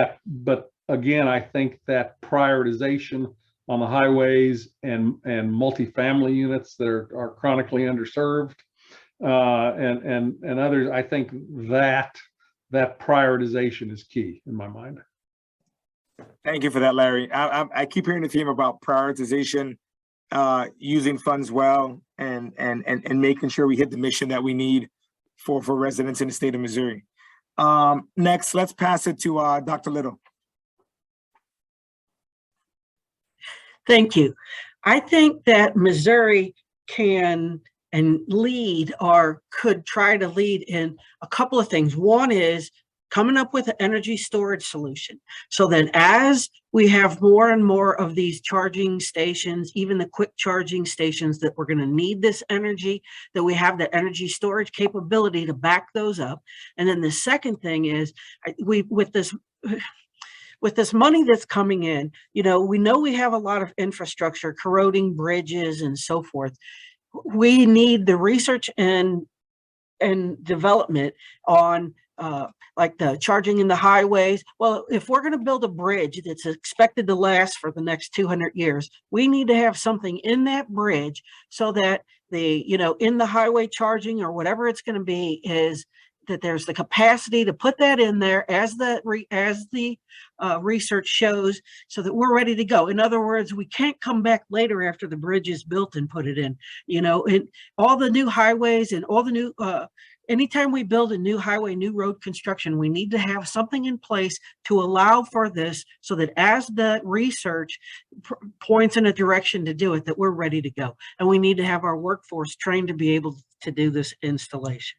again, I think that prioritization on the highways and multifamily units that are chronically underserved and others, I think that prioritization is key in my mind. Thank you for that, Larry. I keep hearing the theme about prioritization, using funds well, and making sure we hit the mission that we need for residents in the state of Missouri. Next, let's pass it to Dr. Little. Thank you. I think that Missouri can and lead, or could try to lead in a couple of things. One is coming up with an energy storage solution, so that as we have more and more of these charging stations, even the quick charging stations, that we're going to need this energy, that we have the energy storage capability to back those up. And then the second thing is, with this money that's coming in, you know we have a lot of infrastructure, corroding bridges and so forth. We need the research and development on like the charging in the highways. Well, if we're going to build a bridge that's expected to last for the next 200 years, we need to have something in that bridge so that in the highway charging or whatever it's going to be, is that there's the capacity to put that in there as the research shows, so that we're ready to go. In other words, we can't come back later after the bridge is built and put it in. And all the new highways and all the new anytime we build a new highway, new road construction, we need to have something in place to allow for this, so that as the research points in a direction to do it, that we're ready to go. And we need to have our workforce trained to be able to do this installation.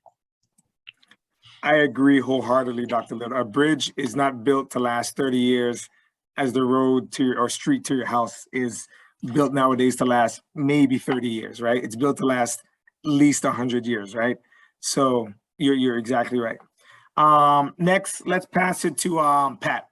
I agree wholeheartedly, Dr. Little. A bridge is not built to last 30 years as the road to or street to your house is built nowadays to last maybe 30 years, right? It's built to last at least 100 years, right? So you're exactly right. Next, let's pass it to Pat.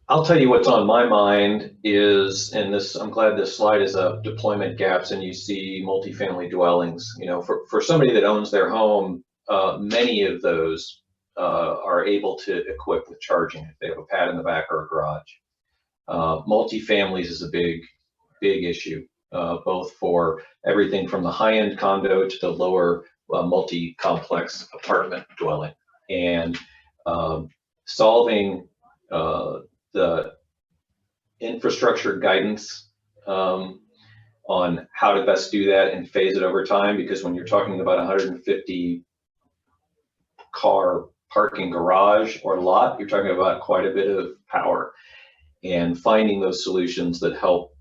I'll tell you what's on my mind is, and this, I'm glad this slide is up, deployment gaps, and you see multifamily dwellings. You know, for somebody that owns their home, many of those are able to equip with charging if they have a pad in the back or a garage. Multifamilies is a big issue, both for everything from the high-end condo to the lower multi-complex apartment dwelling, and solving the infrastructure guidance on how to best do that and phase it over time, because when you're talking about 150 car parking garage or lot, you're talking about quite a bit of power, and finding those solutions that help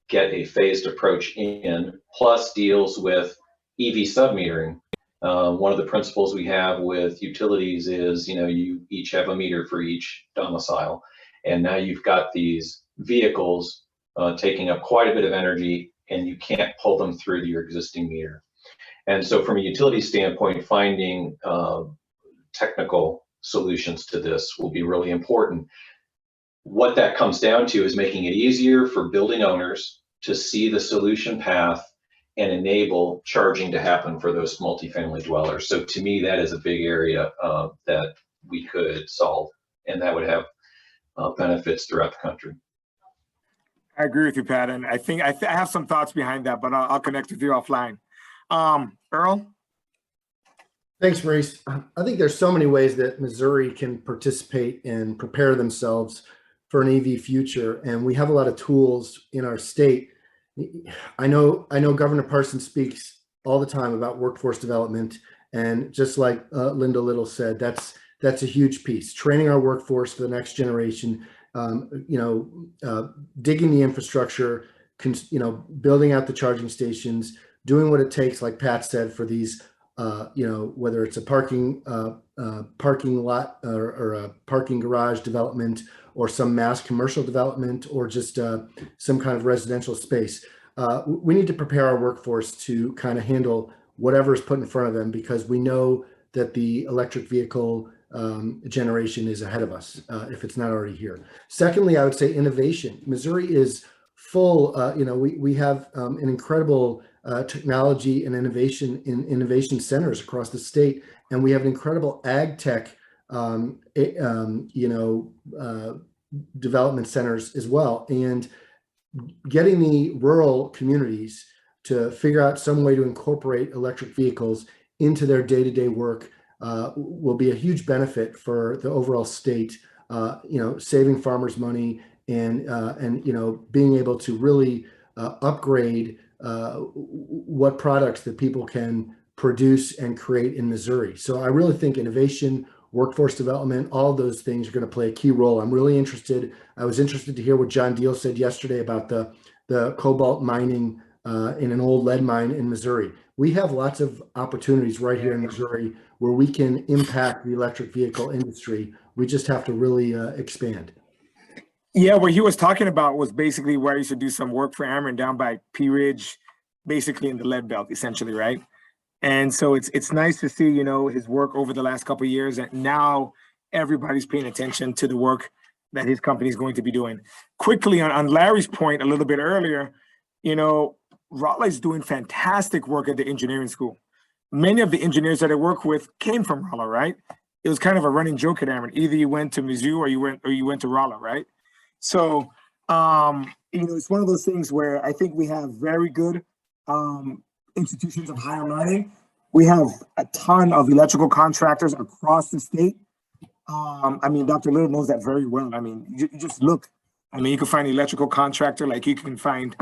get a phased approach in, plus deals with EV submetering. One of the principles we have with utilities is, you each have a meter for each domicile, and now you've got these vehicles taking up quite a bit of energy, and you can't pull them through to your existing meter. And so from a utility standpoint, finding technical solutions to this will be really important. what that comes down to is making it easier for building owners to see the solution path and enable charging to happen for those multifamily dwellers. So to me, that is a big area that we could solve, and that would have benefits throughout the country. I agree with you, Pat, and I think I have some thoughts behind that, but I'll connect with you offline. Earl? Thanks, Maurice. I think there's so many ways that Missouri can participate and prepare themselves for an EV future, and we have a lot of tools in our state. I know Governor Parsons speaks all the time about workforce development, and just like Linda Little said, that's a huge piece. Training our workforce for the next generation, digging the infrastructure, building out the charging stations, doing what it takes, like Pat said, for these, whether it's a parking lot or a parking garage development, or some mass commercial development, or just some kind of residential space. We need to prepare our workforce to kind of handle whatever is put in front of them, because we know that the electric vehicle generation is ahead of us, if it's not already here. Secondly, I would say innovation. Missouri is full, we have an incredible technology and innovation centers across the state, and we have an incredible ag tech development centers as well. And getting the rural communities to figure out some way to incorporate electric vehicles into their day-to-day work will be a huge benefit for the overall state, saving farmers money and being able to really upgrade what products that people can produce and create in Missouri. So I really think innovation, workforce development, all of those things are going to play a key role. I'm really interested. I was interested to hear what John Deal said yesterday about the cobalt mining in an old lead mine in Missouri. We have lots of opportunities right here in Missouri where we can impact the electric vehicle industry. We just have to really expand. Yeah, what he was talking about was basically where he should do some work for Ameren down by Pea Ridge, basically in the lead belt, essentially, right? And so it's nice to see, his work over the last couple of years, and now everybody's paying attention to the work that his company is going to be doing. Quickly on Larry's point a little bit earlier, Rolla is doing fantastic work at the engineering school. Many of the engineers that I work with came from Rolla, right? It was kind of a running joke at Ameren. Either you went to Mizzou or you went to Rolla, right? So, it's one of those things where I think we have very good institutions of higher learning. We have a ton of electrical contractors across the state. Dr. Little knows that very well. You just look. You can find an electrical contractor like you can find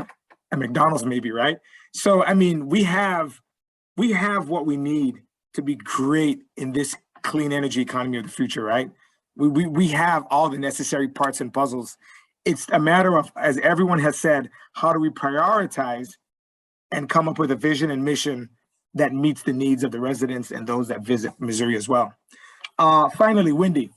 a McDonald's maybe, right? So, we have what we need to be great in this clean energy economy of the future, right? We have all the necessary parts and puzzles. It's a matter of, as everyone has said, how do we prioritize and come up with a vision and mission that meets the needs of the residents and those that visit Missouri as well. Finally, Wendy.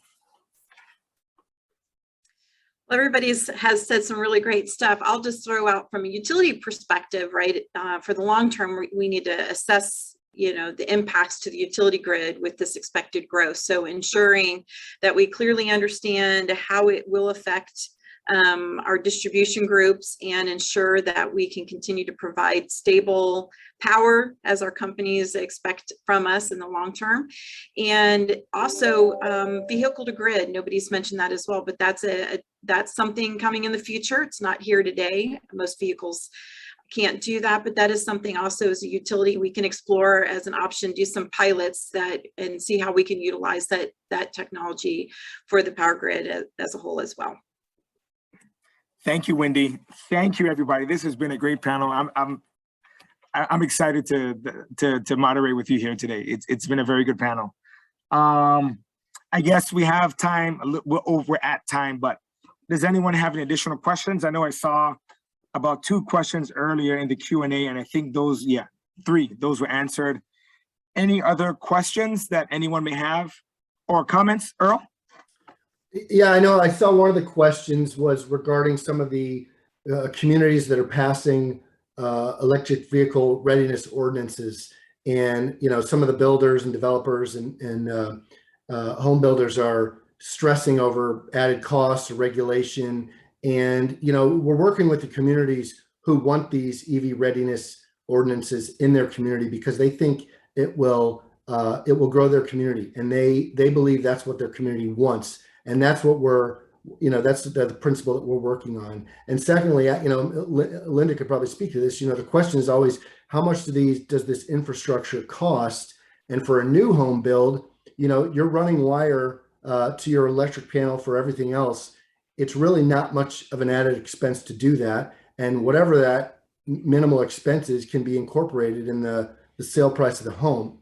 Well, everybody has said some really great stuff. I'll just throw out from a utility perspective, right? For the long term, we need to assess the impacts to the utility grid with this expected growth. So ensuring that we clearly understand how it will affect our distribution groups, and ensure that we can continue to provide stable power as our companies expect from us in the long term. And also vehicle to grid, nobody's mentioned that as well, but that's something coming in the future. It's not here today. Most vehicles can't do that, but that is something also as a utility we can explore as an option, do some pilots and see how we can utilize that technology for the power grid as a whole as well. Thank you, Wendy. Thank you, everybody. This has been a great panel. I'm excited to moderate with you here today. It's been a very good panel. I guess we have time. We're at time, but does anyone have any additional questions? I know I saw about 2 questions earlier in the Q&A, and I think those, 3, those were answered. Any other questions that anyone may have or comments, Earl? Yeah, I know. I saw one of the questions was regarding some of the communities that are passing electric vehicle readiness ordinances, and some of the builders and developers and home builders are stressing over added costs or regulation. And, we're working with the communities who want these EV readiness ordinances in their community because they think it will grow their community, and they believe that's what their community wants, and that's what that's the principle that we're working on. And secondly, Linda could probably speak to this. The question is always, how much does this infrastructure cost? And for a new home build, you're running wire to your electric panel for everything else. It's really not much of an added expense to do that, and whatever that minimal expenses can be incorporated in the sale price of the home.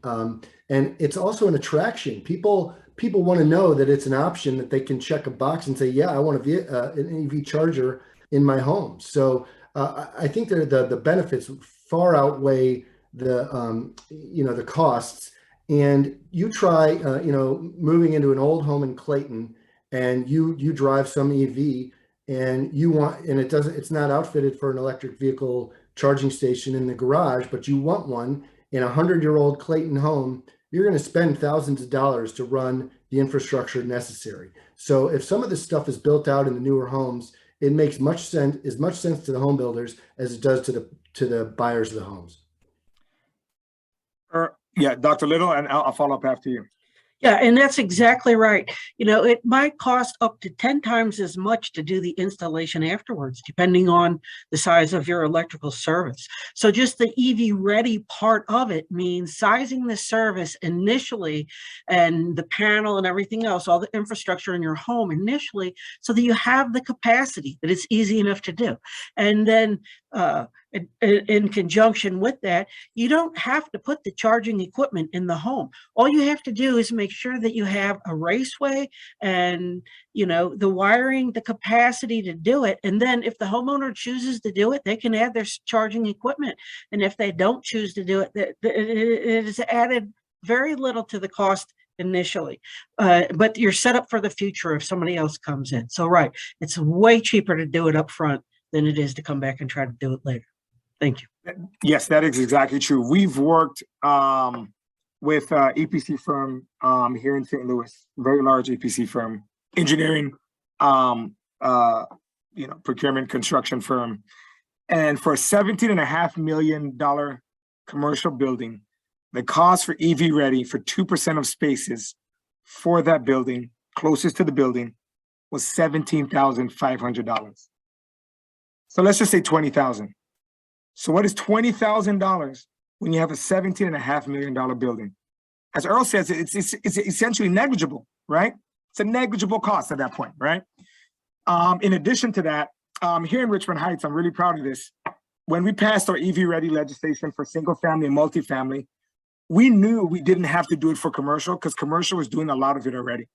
And it's also an attraction. People want to know that it's an option that they can check a box and say, yeah, I want an EV charger in my home. So I think that the benefits far outweigh the costs. And you try, moving into an old home in Clayton, and you drive some EV, and it's not outfitted for an electric vehicle charging station in the garage, but you want one in a 100-year-old Clayton home. You're going to spend thousands of dollars to run the infrastructure necessary. So if some of this stuff is built out in the newer homes, it makes as much sense to the home builders as it does to the buyers of the homes. Yeah, Dr. Little, and I'll follow up after you. Yeah, and that's exactly right. It might cost up to 10 times as much to do the installation afterwards, depending on the size of your electrical service. So just the EV ready part of it means sizing the service initially, and the panel and everything else, all the infrastructure in your home initially, so that you have the capacity, that it's easy enough to do. And then in conjunction with that, you don't have to put the charging equipment in the home. All you have to do is make sure that you have a raceway and the wiring, the capacity to do it. And then if the homeowner chooses to do it, they can add their charging equipment. And if they don't choose to do it, it is added very little to the cost initially, but you're set up for the future if somebody else comes in. So right, it's way cheaper to do it up front than it is to come back and try to do it later. Thank you. Yes, that is exactly true. We've worked with EPC firm here in St. Louis, very large EPC firm, engineering, procurement, construction firm. And for a $17.5 million commercial building, the cost for EV ready for 2% of spaces for that building, closest to the building, was $17,500. So let's just say $20,000. So what is $20,000 when you have a $17.5 million building? As Earl says, it's essentially negligible, right? It's a negligible cost at that point, right? In addition to that, here in Richmond Heights, I'm really proud of this. When we passed our EV ready legislation for single family and multifamily, we knew we didn't have to do it for commercial because commercial was doing a lot of it already.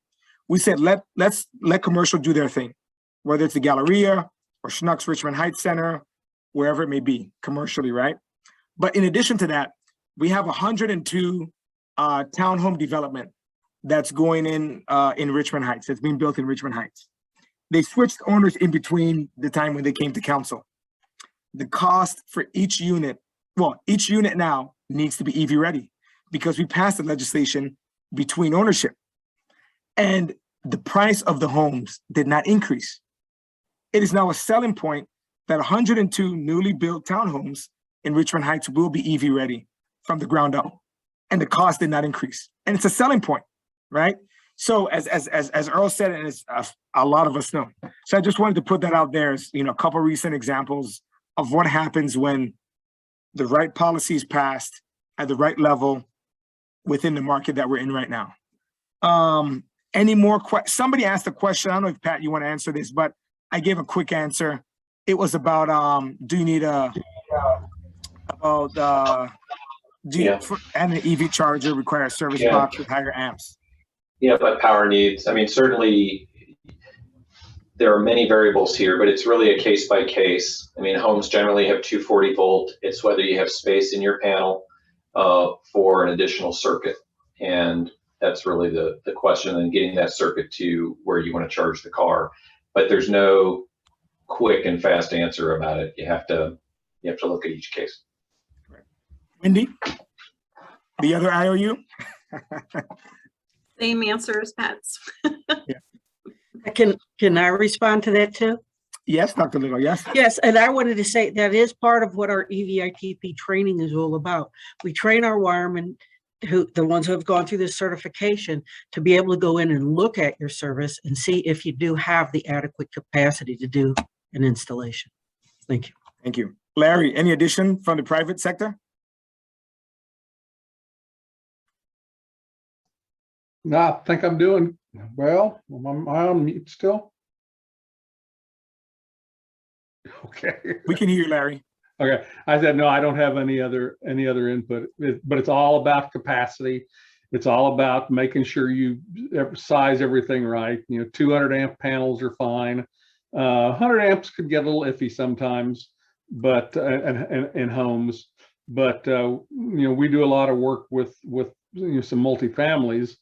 We said, let's let commercial do their thing, whether it's the Galleria or Schnucks Richmond Heights Center, wherever it may be commercially, right? But in addition to that, we have 102 townhome development that's going in Richmond Heights. It's being built in Richmond Heights. They switched owners in between the time when they came to council. The cost for each unit now needs to be EV ready because we passed the legislation between ownership, and the price of the homes did not increase. It is now a selling point that 102 newly built townhomes in Richmond Heights will be EV ready from the ground up, and the cost did not increase. And it's a selling point, right? So as Earl said, and as a lot of us know. So I just wanted to put that out there as a couple of recent examples of what happens when the right policy is passed at the right level within the market that we're in right now. Any more questions? Somebody asked a question. I don't know if Pat, you want to answer this, but I gave a quick answer. It was about do you need and an EV charger require a service box with higher amps? Yeah, but power needs. I mean, certainly there are many variables here, but it's really a case by case. I mean, homes generally have 240 volt. It's whether you have space in your panel for an additional circuit. And that's really the question, and getting that circuit to where you want to charge the car. But there's no quick and fast answer about it. You have to look at each case. Wendy, the other IOU? Same answer as Pat's. Yeah. Can I respond to that too? Yes, Dr. Little, yes. Yes, and I wanted to say that is part of what our EVITP training is all about. We train our wiremen, the ones who have gone through this certification, to be able to go in and look at your service and see if you do have the adequate capacity to do an installation. Thank you. Thank you. Larry, any addition from the private sector? No, I think I'm doing well. Am I on mute still? Okay. We can hear you, Larry. Okay. I said, no, I don't have any other input, but it's all about capacity. It's all about making sure you size everything right. 200 amp panels are fine. 100 amps could get a little iffy sometimes, but in homes. But we do a lot of work with some multifamilies.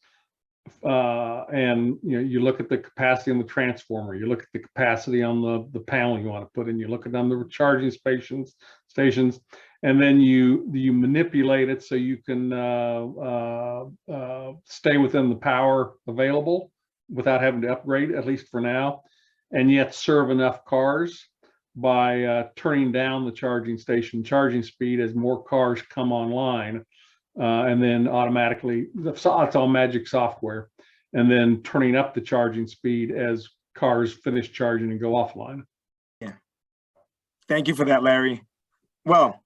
And you look at the capacity on the transformer, you look at the capacity on the panel you want to put in, you look at on the charging stations, and then you manipulate it so you can stay within the power available without having to upgrade, at least for now, and yet serve enough cars by turning down the charging station charging speed as more cars come online. And then automatically, it's all magic software, and then turning up the charging speed as cars finish charging and go offline. Yeah. Thank you for that, Larry. Well,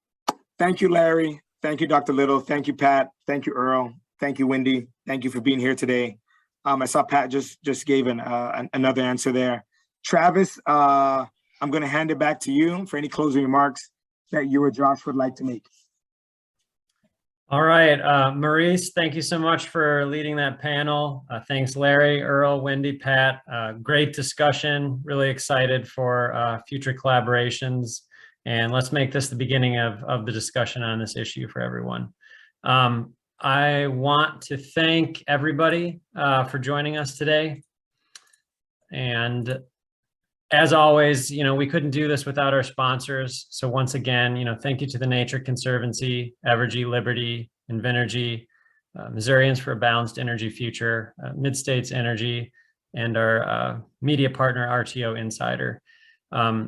thank you, Larry. Thank you, Dr. Little. Thank you, Pat. Thank you, Earl. Thank you, Wendy. Thank you for being here today. I saw Pat just gave another answer there. Travis, I'm going to hand it back to you for any closing remarks that you or Josh would like to make. All right, Maurice, thank you so much for leading that panel. Thanks, Larry, Earl, Wendy, Pat. Great discussion. Really excited for future collaborations. And let's make this the beginning of the discussion on this issue for everyone. I want to thank everybody for joining us today. And as always, we couldn't do this without our sponsors. So once again, thank you to the Nature Conservancy, Evergy, Liberty, Invenergy, Missourians for a Balanced Energy Future, Mid-States Energy, and our media partner, RTO Insider.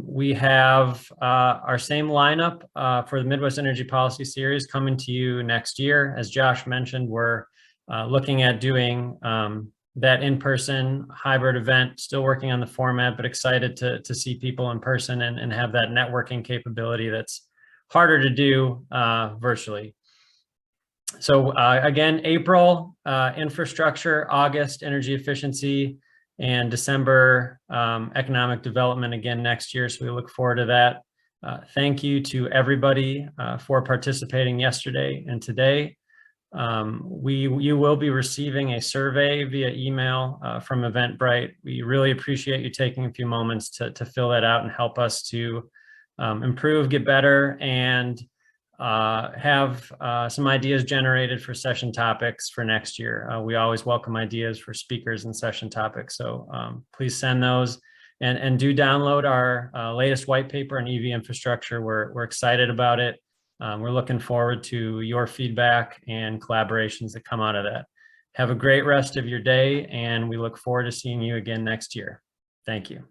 We have our same lineup for the Midwest Energy Policy Series coming to you next year. As Josh mentioned, we're looking at doing that in-person hybrid event, still working on the format, but excited to see people in person and have that networking capability that's harder to do virtually. So again, April, infrastructure, August, energy efficiency, and December, economic development again next year. So we look forward to that. Thank you to everybody for participating yesterday and today. You will be receiving a survey via email from Eventbrite. We really appreciate you taking a few moments to fill that out and help us to improve, get better, and have some ideas generated for session topics for next year. We always welcome ideas for speakers and session topics. So please send those and do download our latest white paper on EV infrastructure. We're excited about it. We're looking forward to your feedback and collaborations that come out of that. Have a great rest of your day, and we look forward to seeing you again next year. Thank you.